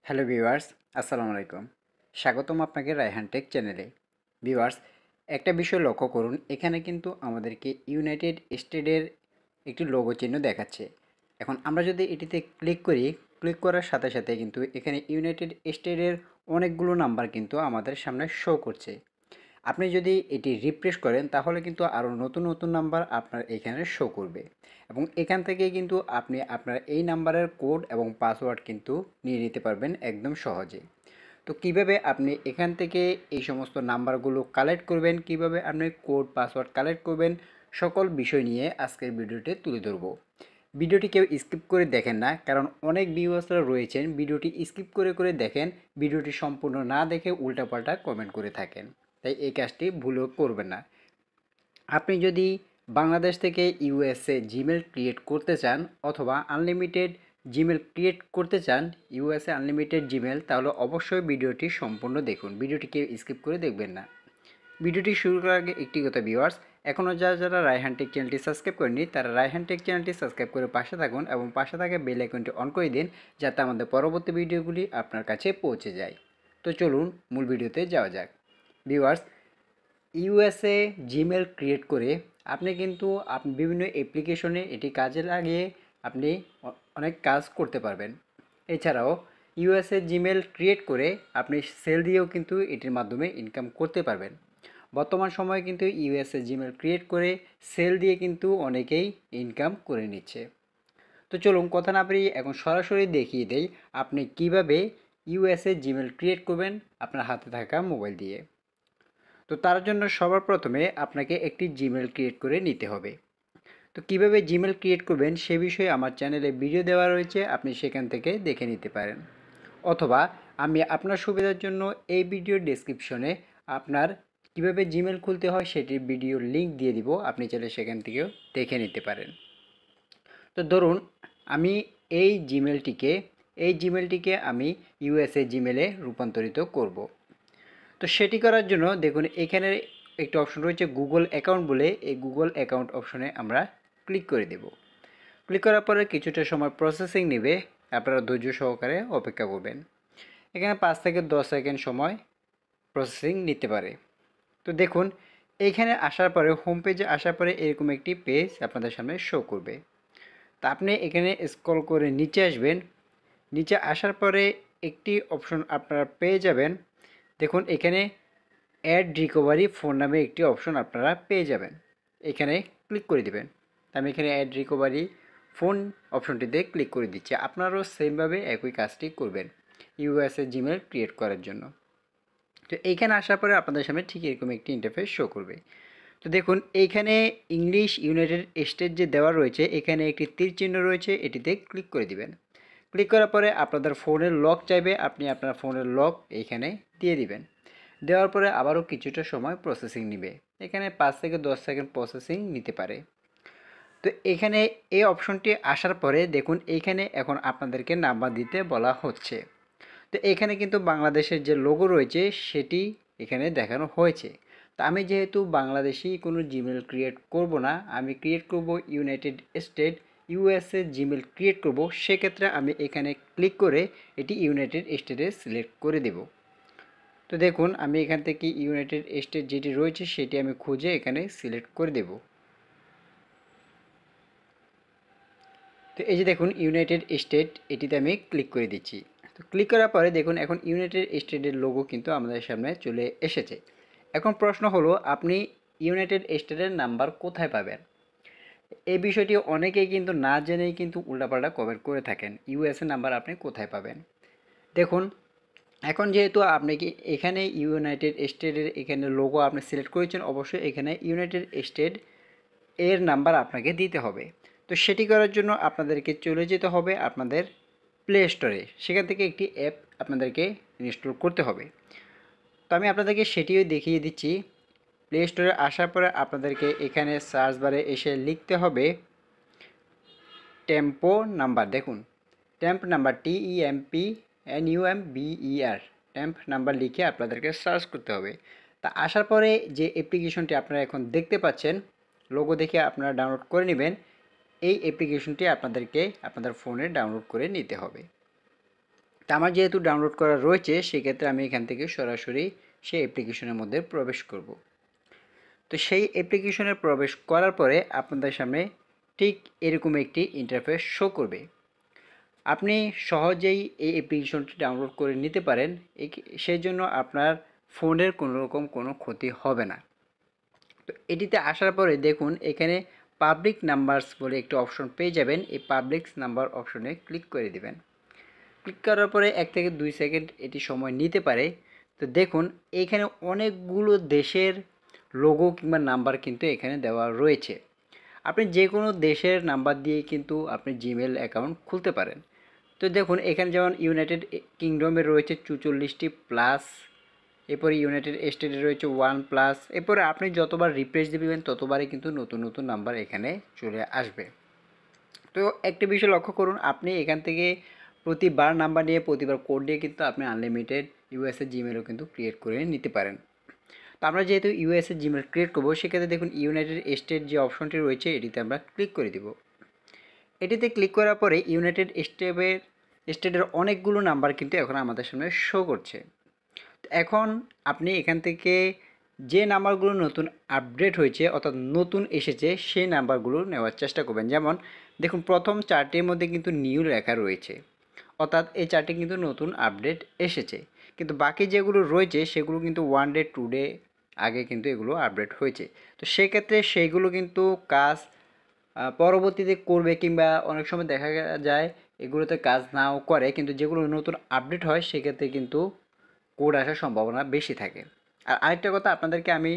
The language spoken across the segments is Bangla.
হ্যালো ভিউয়ার্স, আসসালামু আলাইকুম। স্বাগতম আপনাকে রায়হান টেক চ্যানেলে। ভিউয়ার্স, একটা বিষয় লক্ষ্য করুন, এখানে কিন্তু আমাদেরকে ইউনাইটেড স্টেটের একটি লোগো চিহ্ন দেখাচ্ছে। এখন আমরা যদি এটিতে ক্লিক করি, ক্লিক করার সাথে সাথে কিন্তু এখানে ইউনাইটেড স্টেটের অনেকগুলো নাম্বার কিন্তু আমাদের সামনে শো করছে। আপনি যদি এটি রিফ্রেশ করেন তাহলে কিন্তু আরও নতুন নতুন নাম্বার আপনার এখানে শো করবে এবং এখান থেকে কিন্তু আপনি আপনার এই নাম্বারের কোড এবং পাসওয়ার্ড কিন্তু নিয়ে নিতে পারবেন একদম সহজে। তো কিভাবে আপনি এখান থেকে এই সমস্ত নাম্বারগুলো কালেক্ট করবেন, কিভাবে আপনি কোড পাসওয়ার্ড কালেক্ট করবেন, সকল বিষয় নিয়ে আজকের ভিডিওতে তুলে ধরবো। ভিডিওটি কেউ স্কিপ করে দেখেন না, কারণ অনেক ভিউয়ার্সরা রয়েছেন ভিডিওটি স্কিপ করে করে দেখেন, ভিডিওটি সম্পূর্ণ না দেখে উল্টাপাল্টা কমেন্ট করে থাকেন। তাই এই কাজটি ভুলও করবেন না। আপনি যদি বাংলাদেশ থেকে ইউএসএ জিমেল ক্রিয়েট করতে চান অথবা আনলিমিটেড জিমেল ক্রিয়েট করতে চান, ইউএসএ আনলিমিটেড জিমেল, তাহলে অবশ্যই ভিডিওটি সম্পূর্ণ দেখুন, ভিডিওটিকে স্কিপ করে দেখবেন না। ভিডিওটি শুরু করার আগে একটি কথা ভিউয়ার্স, এখনও যারা রায়হান টেক চ্যানেলটি সাবস্ক্রাইব করেনি তারা রায়হান টেক চ্যানেলটি সাবস্ক্রাইব করে পাশে থাকুন এবং পাশে থাকা বেল আইকনটি অন করে দিন, যাতে আমাদের পরবর্তী ভিডিওগুলি আপনার কাছে পৌঁছে যায়। তো চলুন মূল ভিডিওতে যাওয়া যাক। ভিউয়ার্স, ইউএসএ জিমেল ক্রিয়েট করে আপনি কিন্তু বিভিন্ন অ্যাপ্লিকেশনে এটি কাজে লাগিয়ে আপনি অনেক কাজ করতে পারবেন। এছাড়াও ইউএসএ জিমেল ক্রিয়েট করে আপনি সেল দিয়েও কিন্তু এটির মাধ্যমে ইনকাম করতে পারবেন। বর্তমান সময়ে কিন্তু ইউএসএ জিমেল ক্রিয়েট করে সেল দিয়ে কিন্তু অনেকেই ইনকাম করে নিচ্ছে। তো চলুন কথা না বাড়িয়ে এখন সরাসরি দেখিয়ে দেই আপনি কিভাবে ইউএসএ জিমেল ক্রিয়েট করবেন আপনার হাতে থাকা মোবাইল দিয়ে। তো তার জন্য সবার প্রথমে আপনাকে একটি জিমেল ক্রিয়েট করে নিতে হবে। তো কিভাবে জিমেল ক্রিয়েট করবেন সে বিষয়ে আমার চ্যানেলে ভিডিও দেওয়া রয়েছে, আপনি সেখান থেকে দেখে নিতে পারেন। অথবা আমি আপনার সুবিধার জন্য এই ভিডিওর ডেসক্রিপশনে আপনার কিভাবে জিমেল খুলতে হয় সেটির ভিডিওর লিঙ্ক দিয়ে দিব, আপনি চাইলে সেখান থেকেও দেখে নিতে পারেন। তো ধরুন আমি এই জিমেলটিকে আমি ইউএসএ জিমেলে রূপান্তরিত করব। তো সেটি করার জন্য দেখুন এখানে একটি অপশন রয়েছে গুগল অ্যাকাউন্ট বলে, এই গুগল অ্যাকাউন্ট অপশনে আমরা ক্লিক করে দেব। ক্লিক করার পরে কিছুটা সময় প্রসেসিং নেবে, আপনারা ধৈর্য সহকারে অপেক্ষা করবেন। এখানে 5 থেকে 10 সেকেন্ড সময় প্রসেসিং নিতে পারে। তো দেখুন এইখানে আসার পরে হোম পেজে আসার পরে এরকম একটি পেজ আপনাদের সামনে শো করবে। তা আপনি এখানে স্ক্রল করে নিচে আসবেন, নিচে আসার পরে একটি অপশন আপনারা পেয়ে যাবেন। দেখুন এখানে অ্যাড রিকভারি ফোন নামে একটি অপশন আপনারা পেয়ে যাবেন, এখানে ক্লিক করে দিবেন। আমি এখানে অ্যাড রিকভারি ফোন অপশনটিতে ক্লিক করে দিচ্ছি। আপনারাও সেমভাবে একই কাজটি করবেন ইউএসএ জিমেল ক্রিয়েট করার জন্য। তো এইখানে আসার পরে আপনাদের সামনে ঠিক এরকম একটি ইন্টারফেস শো করবে। তো দেখুন এইখানে ইংলিশ ইউনাইটেড স্টেট যে দেওয়া রয়েছে, এখানে একটি তীর চিহ্ন রয়েছে, এটিতে ক্লিক করে দিবেন। ক্লিক করার পরে আপনাদের ফোনের লক চাইবে, আপনি আপনার ফোনের লক এইখানে দিয়ে দিবেন। দেওয়ার পরে আবারও কিছুটা সময় প্রসেসিং নেবে, এখানে 5 থেকে 10 সেকেন্ড প্রসেসিং নিতে পারে। তো এখানে এই অপশনটি আসার পরে দেখুন এইখানে এখন আপনাদেরকে নাম্বার দিতে বলা হচ্ছে। তো এখানে কিন্তু বাংলাদেশের যে লোগো রয়েছে সেটি এখানে দেখানো হয়েছে। তো আমি যেহেতু বাংলাদেশি কোনো জিমেল ক্রিয়েট করব না, আমি ক্রিয়েট করব United state USA Gmail create করব, সেক্ষেত্রে আমি এখানে ক্লিক করে এটি ইউনাইটেড স্টেটে সিলেক্ট করে দেব। তো দেখুন আমি এখান থেকে ইউনাইটেড স্টেট যেটি রয়েছে সেটি আমি খুঁজে এখানে সিলেক্ট করে দেব। তো এই যে দেখুন ইউনাইটেড স্টেট, এটিতে আমি ক্লিক করে দিচ্ছি। তো ক্লিক করার পরে দেখুন এখন ইউনাইটেড স্টেটের লোগো কিন্তু আমাদের সামনে চলে এসেছে। এখন প্রশ্ন হলো আপনি ইউনাইটেড স্টেটের নাম্বার কোথায় পাবেন? এই বিষয়টি অনেকেই কিন্তু না জেনেই কিন্তু উল্টাপাল্টা কমেন্ট করে থাকেন, ইউএসএ নাম্বার আপনি কোথায় পাবেন। দেখুন এখন যেহেতু আপনি কি এখানে ইউনাইটেড স্টেটের এখানে লোগো আপনি সিলেক্ট করেছেন, অবশ্যই এখানে ইউনাইটেড স্টেট এর নাম্বার আপনাকে দিতে হবে। তো সেটি করার জন্য আপনাদেরকে চলে যেতে হবে আপনাদের প্লে স্টোরে, সেখান থেকে একটি অ্যাপ আপনাদেরকে ইনস্টল করতে হবে। তো আমি আপনাদেরকে সেটিও দেখিয়ে দিচ্ছি। প্লে স্টোরে আসার পরে আপনাদেরকে এখানে সার্চ বারে এসে লিখতে হবে টেম্পো নাম্বার। দেখুন temp number, TEMPNUMBER, temp number লিখে আপনাদেরকে সার্চ করতে হবে। তা আসার পরে যে অ্যাপ্লিকেশনটি আপনারা এখন দেখতে পাচ্ছেন, লোগো দেখে আপনারা ডাউনলোড করে নেবেন, এই অ্যাপ্লিকেশনটি আপনাদেরকে আপনাদের ফোনে ডাউনলোড করে নিতে হবে। তো আমার যেহেতু ডাউনলোড করা রয়েছে সেক্ষেত্রে আমি এখান থেকে সরাসরি সেই অ্যাপ্লিকেশনের মধ্যে প্রবেশ করব। তো সেই অ্যাপ্লিকেশনে প্রবেশ করার পরে আপনাদের সামনে ঠিক এরকম একটি ইন্টারফেস শো করবে। আপনি সহজেই এই অ্যাপ্লিকেশনটি ডাউনলোড করে নিতে পারেন, সেই জন্য আপনার ফোনের কোনো রকম কোনো ক্ষতি হবে না। তো এটিতে আসার পরে দেখুন এখানে পাবলিক নাম্বারস বলে একটি অপশন পেয়ে যাবেন। এই পাবলিক নাম্বার অপশনে ক্লিক করে দিবেন। ক্লিক করার পরে 1 থেকে 2 সেকেন্ড এটি সময় নিতে পারে। তো দেখুন এইখানে অনেকগুলো দেশের লোগো কিংবা নাম্বার কিন্তু এখানে দেওয়া রয়েছে। আপনি যে কোনো দেশের নাম্বার দিয়ে কিন্তু আপনি জিমেল অ্যাকাউন্ট খুলতে পারেন। তো দেখুন এখানে যেমন ইউনাইটেড কিংডমের রয়েছে 44টি প্লাস, এরপরে ইউনাইটেড স্টেটে রয়েছে 1 প্লাস, এরপরে আপনি যতবার রিফ্রেশ দিবেন ততবারই কিন্তু নতুন নতুন নাম্বার এখানে চলে আসবে। তো একটা বিষয় লক্ষ্য করুন, আপনি এখান থেকে প্রতিবার নাম্বার নিয়ে প্রতিবার কোড দিয়ে কিন্তু আপনি আনলিমিটেড ইউএসএ জিমেলও কিন্তু ক্রিয়েট করে নিতে পারেন। তো আমরা যেহেতু ইউএসএ জিমেল ক্রিয়েট করবো সেক্ষেত্রে দেখুন ইউনাইটেড স্টেট যে অপশনটি রয়েছে এটিতে আমরা ক্লিক করে দিব। এটিতে ক্লিক করার পরে ইউনাইটেড স্টেটের অনেকগুলো নাম্বার কিন্তু এখন আমাদের সামনে শো করছে। এখন আপনি এখান থেকে যে নাম্বারগুলো নতুন আপডেট হয়েছে অর্থাৎ নতুন এসেছে সেই নাম্বারগুলো নেওয়ার চেষ্টা করবেন। যেমন দেখুন প্রথম চারটির মধ্যে কিন্তু নিউ লেখা রয়েছে, অর্থাৎ এই চারটি কিন্তু নতুন আপডেট এসেছে। কিন্তু বাকি যেগুলো রয়েছে সেগুলো কিন্তু 1 ডে 2 ডে আগে কিন্তু এগুলো আপডেট হয়েছে। তো সেক্ষেত্রে সেইগুলো কিন্তু কাজ পরবর্তীতে করবে, কিংবা অনেক সময় দেখা যায় এগুলোতে কাজ নাও করে, কিন্তু যেগুলো নতুন আপডেট হয় সেক্ষেত্রে কিন্তু কোড আসার সম্ভাবনা বেশি থাকে। আর আরেকটা কথা আপনাদেরকে আমি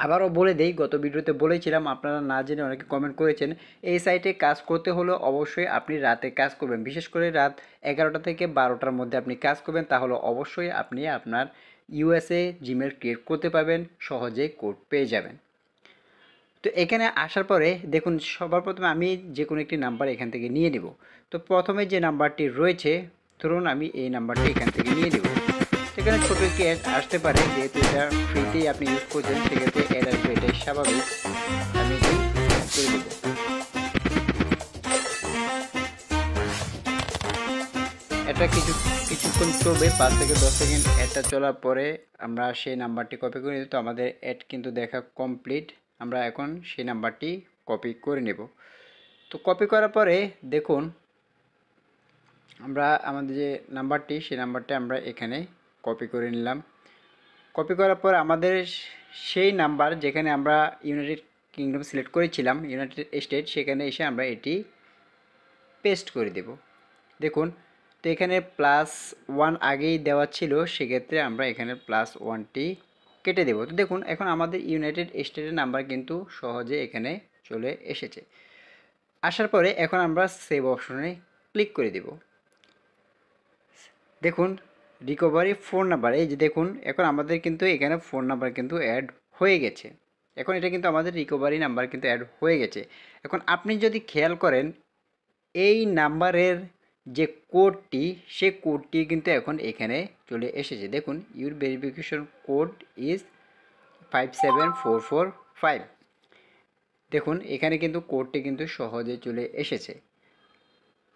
আবারও বলে দেই, গত ভিডিওতে বলেছিলাম আপনারা না জেনে অনেকে কমেন্ট করেছেন, এই সাইটে কাজ করতে হলে অবশ্যই আপনি রাতে কাজ করবেন, বিশেষ করে রাত 11টা থেকে 12টার মধ্যে আপনি কাজ করবেন, তাহলে অবশ্যই আপনি আপনার ইউএসএ জিমেল ক্রিয়েট করতে পারবেন, সহজে কোড পেয়ে যাবেন। তো এখানে আসার পরে দেখুন সবার প্রথমে আমি যে কোনো একটি নাম্বার এখান থেকে নিয়ে নেব। তো প্রথমে যে নাম্বারটি রয়েছে ধরুন আমি এই নাম্বারটি এখান থেকে নিয়ে নেব। সেখানে ছোটো একটি অ্যাড আসতে পারে, যেহেতু এটা ফ্রিতেই আপনি ইউজ করছেন সেক্ষেত্রে অ্যাড আসবে, এটাই স্বাভাবিক। আমি এটি করে দেবো। এটা কিছুক্ষণ চলবে, 5 থেকে 10 সেকেন্ড অ্যাডটা চলার পরে আমরা সেই নাম্বারটি কপি করে নিই। তো আমাদের অ্যাড কিন্তু দেখা কমপ্লিট, আমরা এখন সেই নাম্বারটি কপি করে নেব। তো কপি করার পরে দেখুন আমরা আমাদের যে নাম্বারটি সেই নাম্বারটা আমরা এখানে কপি করে নিলাম। কপি করার পর আমাদের সেই নাম্বার যেখানে আমরা ইউনাইটেড কিংডম সিলেক্ট করেছিলাম ইউনাইটেড স্টেট, সেখানে এসে আমরা এটি পেস্ট করে দেব। দেখুন তো এখানে +1 আগেই দেওয়া ছিল, সেক্ষেত্রে আমরা এখানে +1টি কেটে দেব। তো দেখুন এখন আমাদের ইউনাইটেড স্টেটের নাম্বার কিন্তু সহজে এখানে চলে এসেছে। আসার পরে এখন আমরা সেভ অপশনে ক্লিক করে দেব। দেখুন রিকভারি ফোন নাম্বার, এই যে দেখুন এখন আমাদের কিন্তু এখানে ফোন নাম্বার কিন্তু অ্যাড হয়ে গেছে। এখন এটা কিন্তু আমাদের রিকভারি নাম্বার কিন্তু অ্যাড হয়ে গেছে। এখন আপনি যদি খেয়াল করেন এই নাম্বারের যে কোডটি সে কোডটি কিন্তু এখন এখানে চলে এসেছে। দেখুন ইউর ভেরিফিকেশন কোড ইজ 57445। দেখুন এখানে কিন্তু কোডটি কিন্তু সহজে চলে এসেছে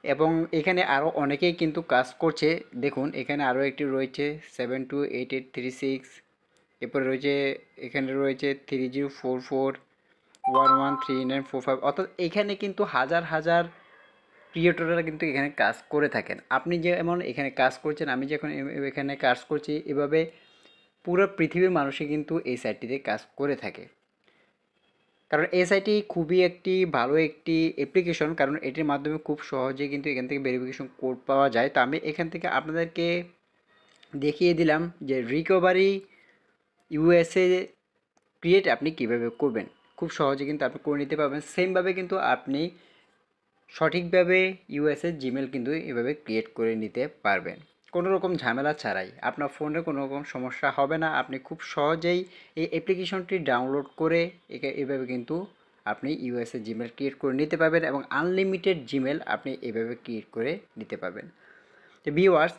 এবং এখানে আরও অনেকেই কিন্তু কাজ করছে। দেখুন এখানে আরও একটি রয়েছে 728836, এরপরে রয়েছে এখানে রয়েছে 3044113945, অর্থাৎ এখানে কিন্তু হাজার হাজার ক্রিয়েটররা কিন্তু এখানে কাজ করে থাকেন। আপনি যেমন এখানে কাজ করছেন, আমি যখন এখানে কাজ করছি, এভাবে পুরো পৃথিবীর মানুষই কিন্তু এই সাইটটিতে কাজ করে থাকে। কারণ এই সাইটটি খুবই একটি ভালো একটি অ্যাপ্লিকেশন, কারণ এটির মাধ্যমে খুব সহজে কিন্তু এখান থেকে ভেরিফিকেশন কোড পাওয়া যায়। তো আমি এখান থেকে আপনাদেরকে দেখিয়ে দিলাম যে রিকভারি ইউএসএ ক্রিয়েট আপনি কীভাবে করবেন, খুব সহজে কিন্তু আপনি করে নিতে পারবেন। সেমভাবে কিন্তু আপনি সঠিকভাবে ইউএসএ জিমেল কিন্তু এভাবে ক্রিয়েট করে নিতে পারবেন, কোনো রকম ঝামেলা ছাড়াই। আপনার ফোনে কোনো রকম সমস্যা হবে না, আপনি খুব সহজেই এই অ্যাপ্লিকেশনটি ডাউনলোড করে এভাবে কিন্তু আপনি ইউএসএ জিমেল ক্রিয়েট করে নিতে পারবেন এবং আনলিমিটেড জিমেল আপনি এভাবে ক্রিয়েট করে নিতে পারবেন। তো ভিউয়ার্স,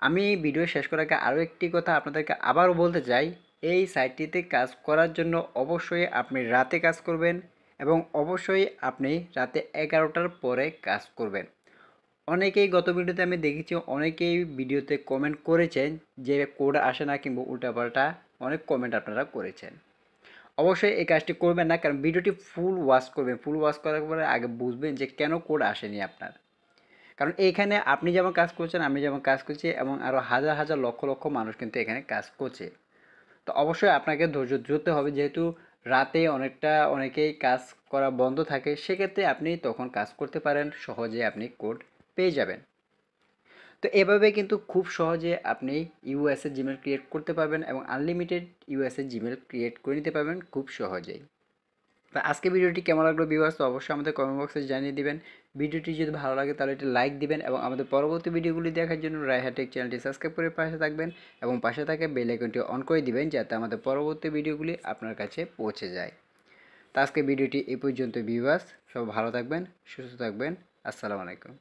আমি ভিডিও শেষ করার আগে আরও একটি কথা আপনাদেরকে আবারও বলতে চাই, এই সাইটটিতে কাজ করার জন্য অবশ্যই আপনি রাতে কাজ করবেন এবং অবশ্যই আপনি রাতে 11টার পরে কাজ করবেন। অনেকেই গত ভিডিওতে আমি দেখেছি অনেকেই ভিডিওতে কমেন্ট করেছেন যে কোড আসে না কিংবা উল্টাপাল্টা অনেক কমেন্ট আপনারা করেছেন। অবশ্যই এই কাজটি করবেন না, কারণ ভিডিওটি ফুল ওয়াচ করবেন। ফুল ওয়াচ করার পরে আগে বুঝবেন যে কেন কোড আসেনি আপনার। কারণ এইখানে আপনি যেমন কাজ করছেন, আমি যেমন কাজ করছি এবং আরও হাজার হাজার লক্ষ লক্ষ মানুষ কিন্তু এখানে কাজ করছে। তো অবশ্যই আপনাকে ধৈর্য ধরতে হবে, যেহেতু রাতে অনেকেই কাজ করা বন্ধ থাকে, সেক্ষেত্রে আপনি তখন কাজ করতে পারেন, সহজে আপনি কোড পেয়ে যাবেন। তো এভাবে কিন্তু খুব সহজে আপনি ইউএসএ জিমেল ক্রিয়েট করতে পারবেন এবং আনলিমিটেড ইউএসএ জিমেল ক্রিয়েট করে নিতে পারবেন খুব সহজেই। তো আজকে ভিডিওটি কেমন লাগলো ভিউয়ার্স, তো অবশ্যই আমাদের কমেন্ট বক্সে জানিয়ে দিবেন। ভিডিওটি যদি ভালো লাগে তাহলে একটি লাইক দিবেন এবং আমাদের পরবর্তী ভিডিওগুলি দেখার জন্য রায়হান টেক চ্যানেলটি সাবস্ক্রাইব করে পাশে থাকবেন এবং পাশে থাকা বেল আইকনটি অন করে দিবেন যাতে আমাদের পরবর্তী ভিডিওগুলি আপনার কাছে পৌঁছে যায়। তো আজকে ভিডিওটি এই পর্যন্ত ভিউয়ার্স, সব ভালো থাকবেন, সুস্থ থাকবেন। আসসালামু আলাইকুম।